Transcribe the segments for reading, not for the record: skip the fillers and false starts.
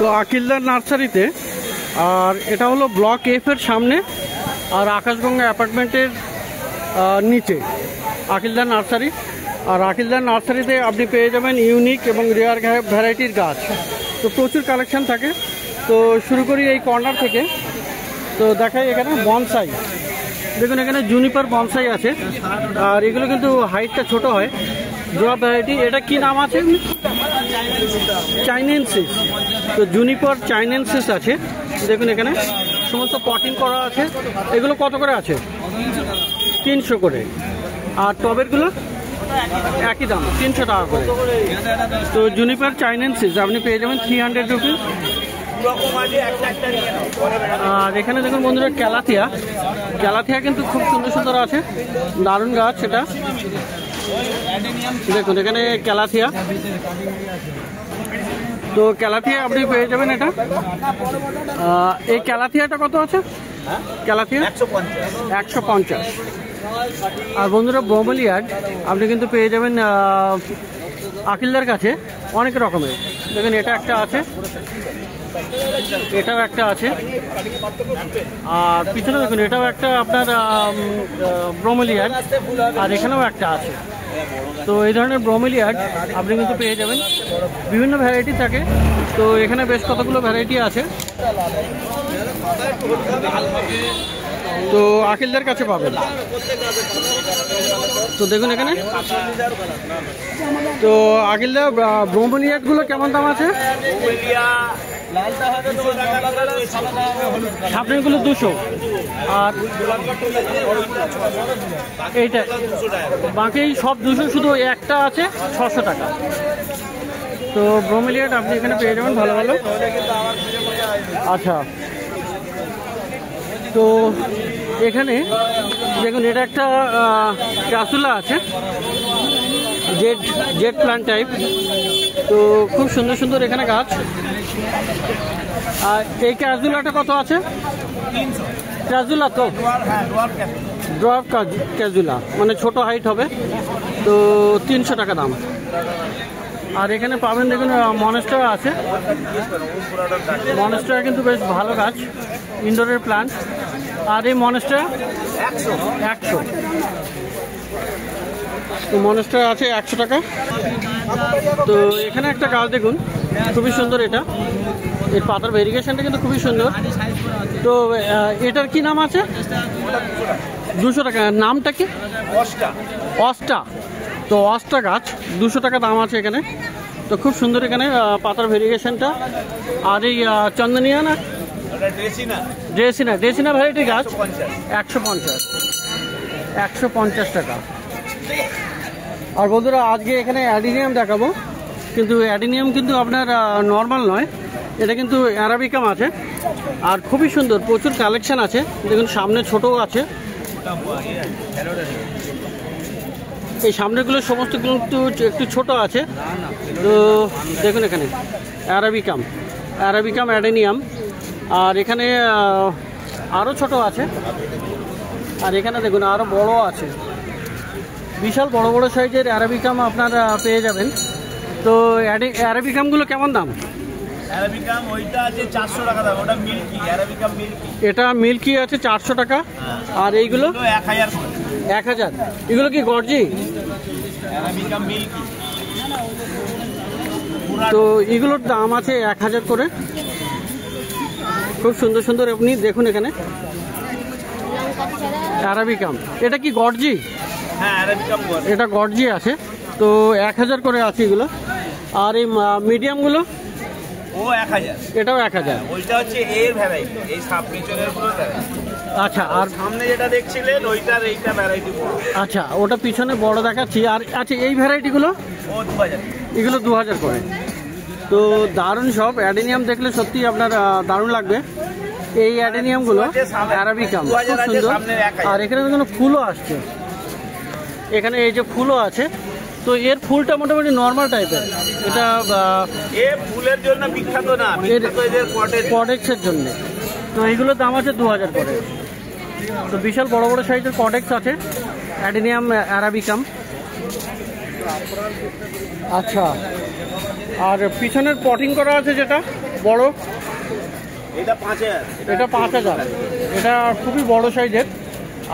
তো আকিলদার নার্সারিতে, আর এটা হলো ব্লক এফ এর সামনে আর আকাশগঙ্গা অ্যাপার্টমেন্টের নিচে আকিলদার নার্সারি। আর আকিলদার নার্সারিতে আপনি পেয়ে যাবেন ইউনিক এবং রেয়ার ভ্যারাইটির গাছ। তো প্রচুর কালেকশন থাকে। তো শুরু করি এই কর্নার থেকে। তো দেখাই এখানে বনসাই, দেখুন এখানে জুনিপার বনসাই আছে, আর এগুলো কিন্তু হাইটটা ছোট হয়, ড্রপ ভ্যারাইটি। এটা কি নাম আছে? চাইনেন্সিস। তো জুনিপার চাইনেন্সিস আছে, দেখুন এখানে সমস্ত পটিং করা আছে। এগুলো কত করে আছে? 300 করে। আর টবেরগুলো একই দাম, 300 টাকা করে। তো জুনিপার চাইনেন্সিস আপনি পেয়ে যাবেন 300 রুপিস। আর এখানে দেখুন বন্ধুরা ক্যালাথিয়া, ক্যালাথিয়া কিন্তু খুব সুন্দর সুন্দর আছে, দারুণ গাছ এটা। দেখুন এখানে ক্যালাথিয়া। তো ক্যালাথিয়া আপনি পেয়ে যাবেন এটা। এই ক্যালাথিয়াটা কত আছে? ক্যালাথিয়া 150। আর বন্ধুরা ব্রোমেলিয়াড আপনি কিন্তু পেয়ে যাবেন আকিলদার কাছে অনেক রকমের। দেখুন এটা একটা আছে, এটাও একটা আছে, আর পিছনে দেখুন এটাও একটা আপনার ব্রোমেলিয়াড, আর এখানেও একটা আছে। তো এই ধরনের ব্রোমেলিয়াড আপনি কিন্তু পেয়ে যাবেন, বিভিন্ন ভ্যারাইটি থাকে। তো এখানে বেশ কতগুলো ভ্যারাইটি আছে, তো আকিলদার কাছে পাবেন। তো দেখুন এখানে, তো আকিলদার ব্রোমেলিয়াডগুলো কেমন দাম আছে? সামনেগুলো 200, আর এইটা বাকি সব 200, শুধু একটা আছে 600 টাকা। তো ব্রোমেলিয়াড আপনি এখানে পেয়ে যাবেন ভালো ভালো। আচ্ছা, তো এখানে দেখুন এটা একটা ক্যাসুলা আছে, জেড প্ল্যান্ট টাইপ। তো খুব সুন্দর সুন্দর এখানে গাছ। আর এই ক্যাজুলাটা কত আছে? ক্যাজুলা, তো ড্রপ ক্যাজুলা মানে ছোট হাইট হবে, তো 300 টাকা দাম। আর এখানে পাবেন দেখুন মনস্টার আছে, মনস্টার কিন্তু বেশ ভালো গাছ, ইনডোরের প্ল্যান্ট। আর এই মনস্টার 100। তো মনস্টার আছে 100 টাকা। তো এখানে একটা গাছ দেখুন খুবই সুন্দর, এটা এর পাতার ভেরিগেশনটা কিন্তু খুবই সুন্দর। তো এটার কি নাম আছে? 200 টাকা। নামটা কি? অস্টা। তো অস্টা গাছ 200 টাকা দাম আছে এখানে। তো খুব সুন্দর এখানে পাতার ভেরিগেশনটা। আর এই চন্দনিয়া না ড্রেসিনা ভ্যারাইটি গাছ 150 টাকা। আর বন্ধুরা আজকে এখানে অ্যাডিনিয়াম দেখাবো, কিন্তু অ্যাডিনিয়াম কিন্তু আপনার নর্মাল নয়, এটা কিন্তু অ্যারাবিকাম আছে, আর খুবই সুন্দর, প্রচুর কালেকশন আছে। দেখুন সামনে ছোটও আছে, এই সামনেগুলো সমস্ত কিন্তু একটু ছোট আছে। তো দেখুন এখানে অ্যারাবিকাম অ্যাডেনিয়াম, আর এখানে আরও ছোট আছে, আর এখানে দেখুন আরও বড় আছে, বিশাল বড় বড় সাইজের অ্যারাবিকাম আপনারা পেয়ে যাবেন। তো অ্যারাবিকামগুলো কেমন দাম? অ্যারাবিকাম ওইটা আছে 400 টাকা দাম, ওটা মিল্কি অ্যারাবিকাম মিল্কি। এটা মিল্কি আছে 400 টাকা। আর এইগুলো 1000। এগুলো কি গর্জি? Arabicum milky. তো এগুলোর দাম আছে 1000 করে। খুব সুন্দর সুন্দর আপনি দেখুন এখানে অ্যারাবিকাম। এটা কি গর্জি? হ্যাঁ অ্যারাবিকাম গর্জি, এটা গর্জি আছে। তো 1000 করে আছে এগুলো। আর এই মিডিয়ামগুলো ও 1000, এটাও 1000। ওইটা হচ্ছে এর ভ্যারাইটি, এই সাব পিছনের পুরো ভ্যারাইটি। আচ্ছা, আর সামনে যেটা দেখছিলেন ওইটার এইটা ভ্যারাইটি বড়। আচ্ছা, ওটা পিছনে বড় দেখাচ্ছি। আর আচ্ছা এই ভ্যারাইটিগুলো? ও 2000, এগুলো 2000 করে। তো দারুণ সব অ্যাডেনিয়াম, দেখলে সত্যি আপনার দারুণ লাগবে। এই অ্যাডেনিয়ামগুলো অ্যারাবিকাম খুব সুন্দর। আর এখানে কোনো ফুলও আসছে, এখানে এই যে ফুলও আছে। তো এর ফুলটা মোটামুটি নর্মাল টাইপের, এটা ফুলের জন্য বিখ্যাত না, কডেক্সের জন্য। তো এইগুলোর দাম আছে 2000 করে। তো বিশাল বড় বড় সাইজের কডেক্স আছে, অ্যাডেনিয়াম অ্যারাবিকাম। আচ্ছা, আর পিছনের পটিং করা আছে যেটা বড়? এটা 5000। এটা 5000। এটা খুবই বড় সাইজের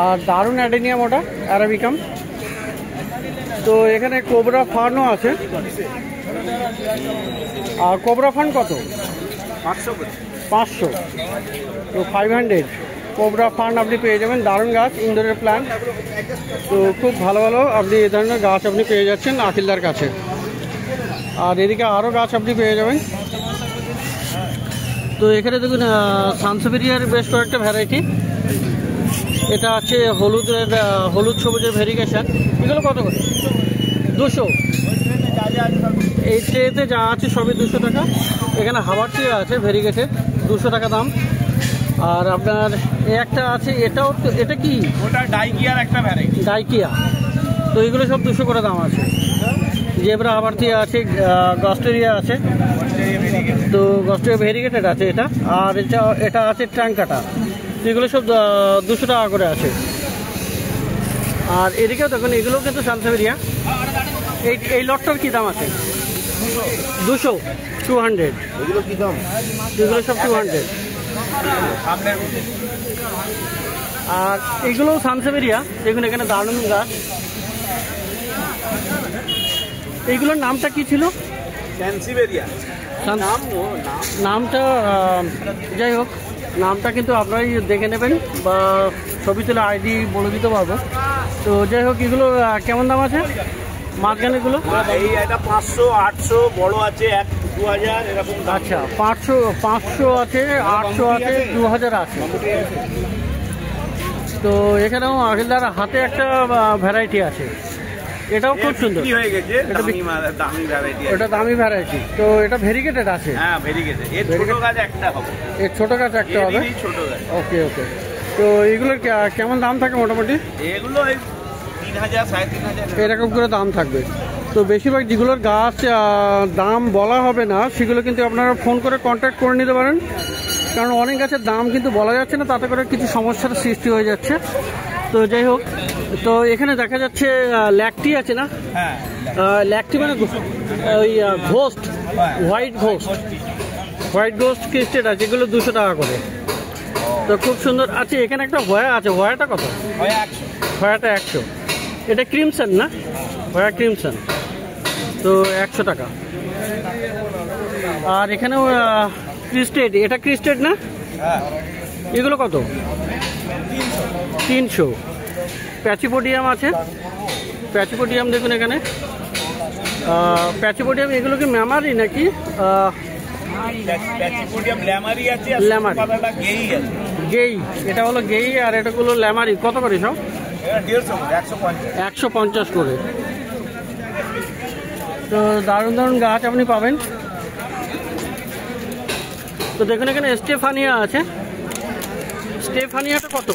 আর দারুণ অ্যাডেনিয়াম, ওটা অ্যারাবিকাম। তো এখানে কোবরা ফার্নও আছে। আর কোবরা ফার্ন কত? 500 করে। 500। তো 500 কোবরা ফার্ন আপনি পেয়ে যাবেন। দারুণ গাছ, ইনডোরের প্ল্যান্ট। তো খুব ভালো ভালো আপনি এই ধরনের গাছ আপনি পেয়ে যাচ্ছেন আকিলদার কাছে। আর এদিকে আরও গাছ আপনি পেয়ে যাবেন। তো এখানে দেখুন সানসেভেরিয়ার বেশ কয়েকটা ভ্যারাইটি। এটা আছে হলুদ সবুজের ভেরিগেশন। এগুলো কত করে? 200। এই ট্রেতে যা আছে সবই 200 টাকা। এখানে হাওয়ার ট্রে আছে ভেরিগেটেড, 200 টাকা দাম। আর আপনার একটা আছে, এটা কি? ওটা ডাইকিয়ার একটা ভ্যারাইটি। ডাইকিয়া। তো এগুলো সব 200 করে দাম আছে। জেব্রা হাবার্থিয়া আছে, গস্টেরিয়া আছে। তো গস্টেরিয়া ভেরিগেটেড আছে এটা। আর এটা আছে ট্রাঙ্কাটা। এগুলো সব 200 টাকা করে আছে। আর এদিকেও দেখুন, এগুলো কিন্তু সানসেভেরিয়া। এই লটটার কি দাম আছে? 200, 200। এগুলো কি দাম? এগুলো সব 200। আর এইগুলোও সানসেভেরিয়া। দেখুন এখানে দারুণ গাছ। এইগুলোর নামটা কি ছিল? সানসেভেরিয়া নামটা যাই হোক, নামটা কিন্তু আপনারাই দেখে নেবেন বা ছবি তুলে আইডি বলে দিতে পারবো। তো যাই হোক, এগুলো কেমন দাম আছে মাঝখানেগুলো? এই এটা 500, 800, বড় আছে 2000 এরকম। আচ্ছা, 500 আছে, 800 আছে, 2000 আছে। তো এখানেও আকিলদার হাতে একটা ভ্যারাইটি আছে, এটাও খুব সুন্দর। হয়ে গেছে, দামি ভ্যারাইটি। এটা দামি ভ্যারাইটি। তো এটা ভেরিগেটেড আছে? হ্যাঁ, ভেরিগেটেড। এর ছোট গাছ একটা হবে। এর ছোট গাছ একটা হবে। ছোট গাছ। ওকে ওকে। তো এগুলোর কেমন দাম থাকে মোটামুটি? এগুলো 3000, 3500 এরকম করে দাম থাকবে। তো বেশিরভাগ যেগুলোর গাছ দাম বলা হবে না, সেগুলো কিন্তু আপনারা ফোন করে কন্ট্যাক্ট করে নিতে পারেন। কারণ অনেক গাছের দাম কিন্তু বলা যাচ্ছে না, তাতে করে কিছু সমস্যার সৃষ্টি হয়ে যাচ্ছে। তো যাই হোক, তো এখানে দেখা যাচ্ছে ল্যাকটি আছে না? হ্যাঁ, ল্যাকটি মানে ওই ঘোস্ট, হোয়াইট ঘোস্ট ক্রিস্টেড আছে, এগুলো 200 টাকা করে। তো খুব সুন্দর আছে। এখানে একটা হোয়া আছে, হোয়াটা কত? হোয়াটা 100। এটা ক্রিমসন না? হোয়া ক্রিমসন। তো 100 টাকা। আর এখানেও ক্রিস্টেড, এটা ক্রিস্টেড না? এগুলো কত? 300। প্যাচিপোডিয়াম আছে, প্যাচিপোডিয়াম দেখুন এখানে। প্যাচিপোডিয়াম এগুলো কি ম্যামারি নাকি? গেই, এটা হলো গেই আর এটা হলো ল্যামারি। কত করে সব? 150 করে। তো দারুণ দারুণ গাছ আপনি পাবেন। তো দেখুন এখানে স্টেফানিয়া আছে। স্টেফানিয়াটা কত?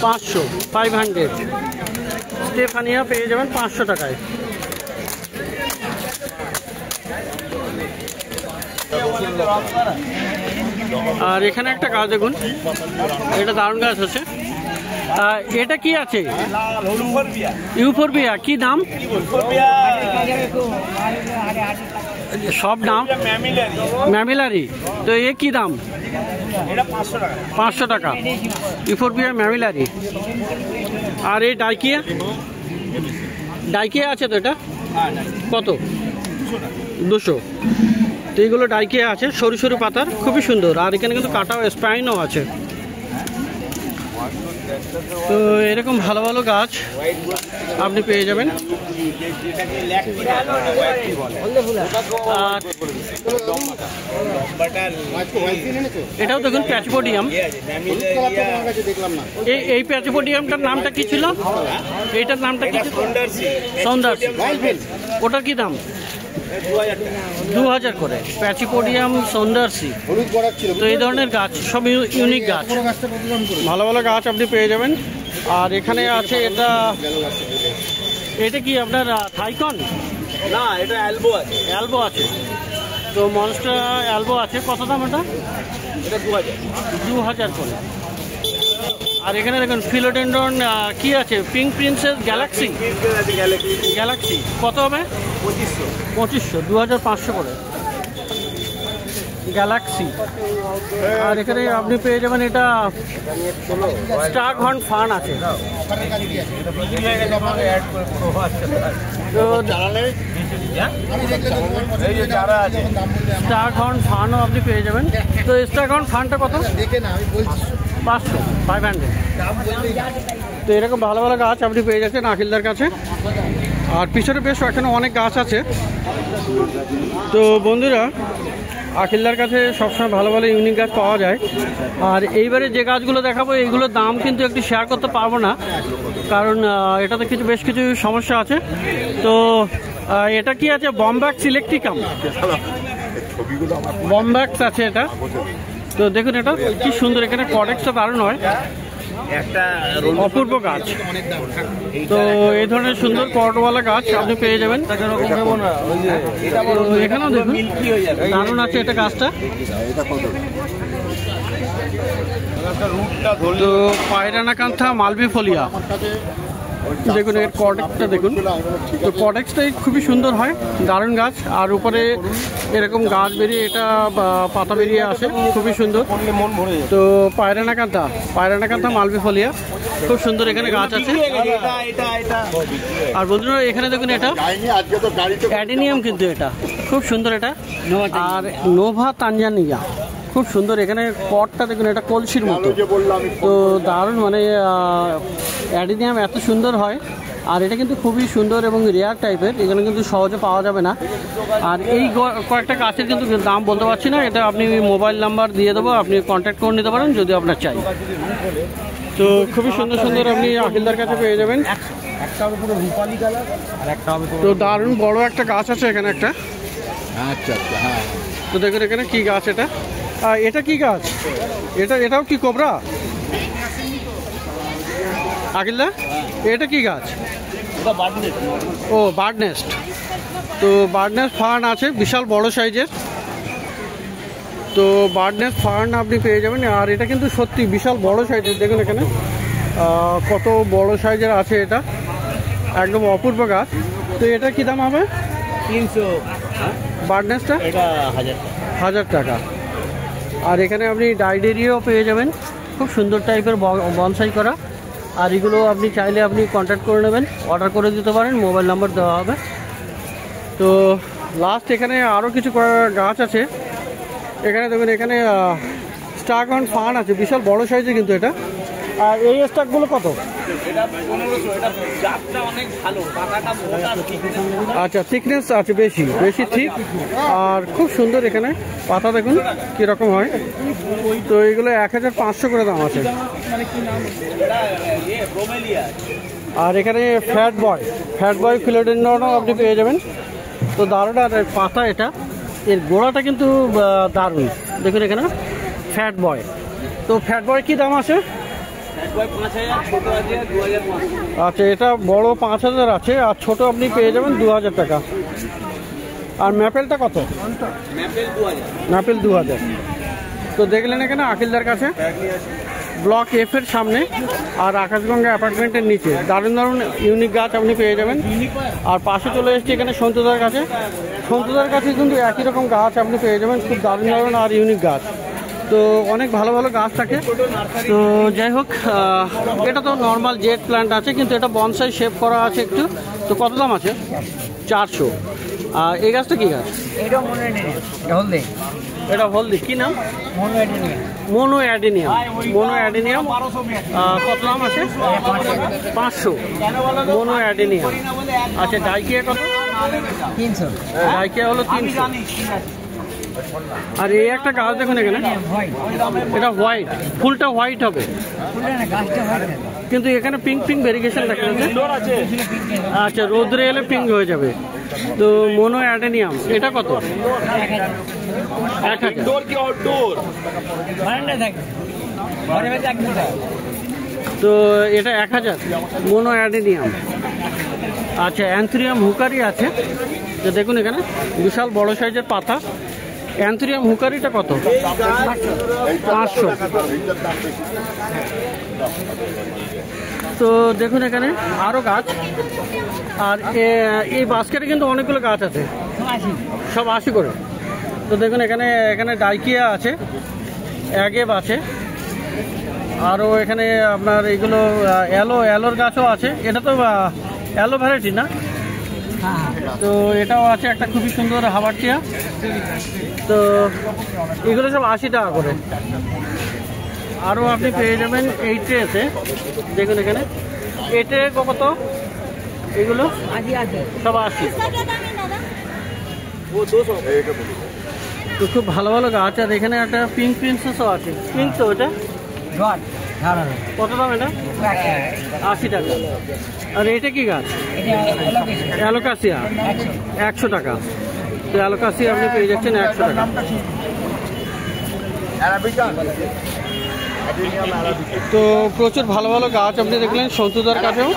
500, 500। স্টেফানিয়া পেয়ে যাবেন 500 টাকায়। আর এখানে একটা গাছ দেখুন, এটা দারুণ গাছ আছে। এটা কি আছে? ইউফোরবিয়া। কি দাম? সব দাম ম্যামিলারি। তো এ কি দাম? 500 টাকা। Euphorbia mammillary. আর এই ডাইকিয়া আছে তো, এটা কত? 200। তো এইগুলো ডাইকিয়া আছে, সরু সরু পাতার, খুবই সুন্দর। আর এখানে কিন্তু কাটাও স্পাইনও আছে। তো এরকম ভালো ভালো গাছ আপনি পেয়ে যাবেন। এটাও দেখুন প্যাচিপোডিয়াম। এই প্যাচিপোডিয়ামটার নামটা কি ছিল? এইটার নামটা কি? সৌন্দর্য। ওটার কি দাম? 2000 করে। প্যাচিপোডিয়াম সৌন্দর্যী। তো এই ধরনের গাছ সব ইউনিক গাছ, ভালো ভালো গাছ আপনি পেয়ে যাবেন। আর এখানে আছে এটা কি আপনার থাইকন? না, এটা অ্যালবো আছে। তো মনস্টার অ্যালবো আছে। কত দাম এটা? এটা 2000 করে। আর এখানে দেখুন ফিলোডেন্ড্রন কি আছে? Pink princess Galaxy. গ্যালাক্সি কত হবে? 2500। 2500, 2500 করে। গ্যালাক্সি। আর এখানে আপনি পেয়ে যাবেন এটা স্টার হর্ন ফান আছে। তো স্টার হর্ন ফানও আপনি পেয়ে যাবেন। তো স্টার হর্ন ফানটা কত? 500, 500। তো এরকম ভালো ভালো গাছ আপনি পেয়ে যাচ্ছেন আখিলদার কাছে। আর পিছনে বেশ এখানে অনেক গাছ আছে। তো বন্ধুরা, আখিলদার কাছে সবসময় ভালো ভালো ইউনিক গাছ পাওয়া যায়। আর এইবারে যে গাছগুলো দেখাবো এইগুলোর দাম কিন্তু একটু শেয়ার করতে পারবো না, কারণ এটাতে বেশ কিছু সমস্যা আছে। তো এটা কি আছে? বম্ব্যাক্স ইলেকট্রিকাম, বম্ব্যাক্স আছে এটা। তো দেখুন এটা কি সুন্দর, এখানে কডেক্সটা দারুণ হয়, একটা অপূর্ব গাছ। তো এই ধরনের সুন্দর পটওয়ালা গাছ আপনি পেয়ে যাবেন। এখানেও দেখুন দারুণ আছে এটা গাছটা। তো পায়রানাকান্থা মালবিফোলিয়া, দেখুন এর কডেক্সটা দেখুন। তো কডেক্সটাই খুবই সুন্দর হয়, দারুণ গাছ। আর উপরে এরকম গাছ বেরিয়ে এটা পাতা বেরিয়ে আসে, খুবই সুন্দর। তো পায়রানাকান্থা মালবিফোলিয়া খুব সুন্দর এখানে গাছ আছে। আর বন্ধুরা এখানে দেখুন এটা অ্যাডিনিয়াম, কিন্তু এটা খুব সুন্দর এটা। আর নোভা তানজানিয়া খুব সুন্দর, এখানে পটটা দেখুন এটা কলসির মতো। তো দারুণ, মানে অ্যাডিনিয়াম এত সুন্দর হয়। আর এটা কিন্তু খুবই সুন্দর এবং রেয়ার টাইপের, এখানে কিন্তু সহজে পাওয়া যাবে না। আর এই কয়েকটা গাছের কিন্তু দাম বলতে পারছি না, এটা আপনি মোবাইল নাম্বার দিয়ে দেবো, আপনি কন্ট্যাক্ট করে নিতে পারেন যদি আপনার চাই। তো খুবই সুন্দর সুন্দর আপনি আখিলদার কাছে পেয়ে যাবেন। তো দারুণ বড় একটা গাছ আছে এখানে একটা। আচ্ছা, হ্যাঁ। তো দেখুন এখানে কি গাছ এটা? এটা কি গাছ? এটাও কি কোবরা আখিলদা? এটা কি গাছ? ও বার্ড নেস্ট। তো বার্ড নেস্ট ফার্ন আছে বিশাল বড় সাইজের। তো বার্ড নেস্ট ফার্ন আপনি পেয়ে যাবেন। আর এটা কিন্তু সত্যি বিশাল বড় সাইজের, দেখুন এখানে কত বড় সাইজের আছে, এটা একদম অপূর্ব গাছ। তো এটা কি দাম হবে? 300। বার্ড নেস্টটা 1000 টাকা। আর এখানে আপনি ডাইডেরিয়াও পেয়ে যাবেন, খুব সুন্দর টাইপের বনসাই করা। আর এগুলো আপনি চাইলে আপনি কন্ট্যাক্ট করে নেবেন, অর্ডার করে দিতে পারেন, মোবাইল নাম্বার দেওয়া হবে। তো লাস্ট এখানে আরও কিছু গাছ আছে। এখানে দেখুন এখানে স্টার হর্ন ফান আছে, বিশাল বড় সাইজে কিন্তু এটা। আর এই স্টাকগুলো কত? আচ্ছা, থিকনেস আছে বেশি ঠিক। আর খুব সুন্দর এখানে পাতা দেখুন কীরকম হয়। তো এইগুলো 1500 করে দাম আছে। আর এখানে ফ্যাট বয় ফিলোডেন্ড্রনও আপনি পেয়ে যাবেন। তো দারুণ। আর পাতা এটা, এর গোড়াটা কিন্তু দারুণ, দেখুন এখানে ফ্যাট বয়। তো ফ্যাট বয় কী দাম আছে? আচ্ছা, এটা বড় 5000 আছে, আর ছোট আপনি পেয়ে যাবেন 2000 টাকা। আর ম্যাপেলটা কত? ম্যাপেল 2000। তো দেখলেন এখানে আখিলদার কাছে ব্লক F এর সামনে আর আকাশগঙ্গা অ্যাপার্টমেন্টের নিচে দারুণ দারুণ ইউনিক গাছ আপনি পেয়ে যাবেন। আর পাশে চলে এসেছি এখানে সন্তুদার কাছে কিন্তু একই রকম গাছ আপনি পেয়ে যাবেন, খুব দারুণ দারুণ আর ইউনিক গাছ। তো অনেক ভালো ভালো গাছ থাকে। তো যাই হোক, এটা তো নর্মাল জেট প্ল্যান্ট আছে, কিন্তু এটা বনসাই শেপ করা আছে একটু। তো কত দাম আছে? 400। আর এই গাছটা কি গাছ? এটা হলদি, কি নাম? Mono adenium. কত দাম আছে? 500। Mono adenium. আচ্ছা, ডাইকিয়া কত? 300। ডাইকিয়া হলো 300। আর এই একটা গাছ দেখুন এখানে, এটা হোয়াইট, ফুলটা হোয়াইট হবে, কিন্তু এখানে পিঙ্ক ভেরিগেশন দেখা যাচ্ছে। আচ্ছা, রোদ্রে এলে পিঙ্ক হয়ে যাবে। তো মোনো অ্যাডেনিয়াম, এটা কত? 1000। তো এটা 1000 মোনো অ্যাডেনিয়াম। আচ্ছা, অ্যান্থুরিয়াম হুকারি আছে, তো দেখুন এখানে বিশাল বড় সাইজের পাতা। অ্যান্থুরিয়াম হুকারিটা কত? 500। তো দেখুন এখানে আরও গাছ। আর এই বাস্কেটে কিন্তু অনেকগুলো গাছ আছে, সব 80 করে। তো দেখুন এখানে এখানে ডাইকিয়া আছে, অ্যাগেভ আছে, আরও এখানে আপনার এইগুলো অ্যালোর গাছও আছে। এটা তো অ্যালো ভ্যারাইটি না? তো এটাও আছে একটা খুবই সুন্দর হাওয়ারটিয়া। তো এগুলো সব 80 টাকা করে। আরও আপনি পেয়ে যাবেন এই ট্রেতে, দেখুন এখানে এই ট্রে কত এগুলো সব 80। তো খুব ভালো ভালো গাছ। আর এখানে একটা পিঙ্ক প্রিন্সেসও আছে। পিঙ্ক তো এটা কত দাম? এটা 80 টাকা। আর এটা কি গাছ? অ্যালোকাসিয়া 100 টাকা। তো অ্যালোকাসিয়া আপনি পেয়ে যাচ্ছেন 100 টাকা। তো প্রচুর ভালো ভালো গাছ আপনি দেখলেন সন্তুদার কাছেও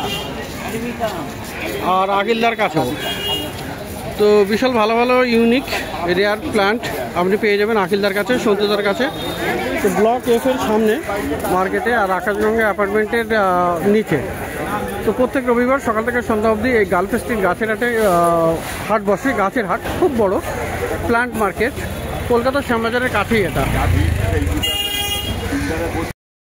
আর আকিলদার কাছেও। তো বিশাল ভালো ভালো ইউনিক রেয়ার প্ল্যান্ট আপনি পেয়ে যাবেন আকিলদার কাছে, সন্তুদার কাছে। তো ব্লক এফের সামনে মার্কেটে আর আকাশগঙ্গা অ্যাপার্টমেন্টের নিচে। তো প্রত্যেক রবিবার সকাল থেকে সন্ধ্যা অবধি এই গার্লফ স্ট্রিট গাছের হাটে হাট বসে। গাছের হাট খুব বড় প্ল্যান্ট মার্কেট, কলকাতার শ্যামবাজারের কাছেই এটা।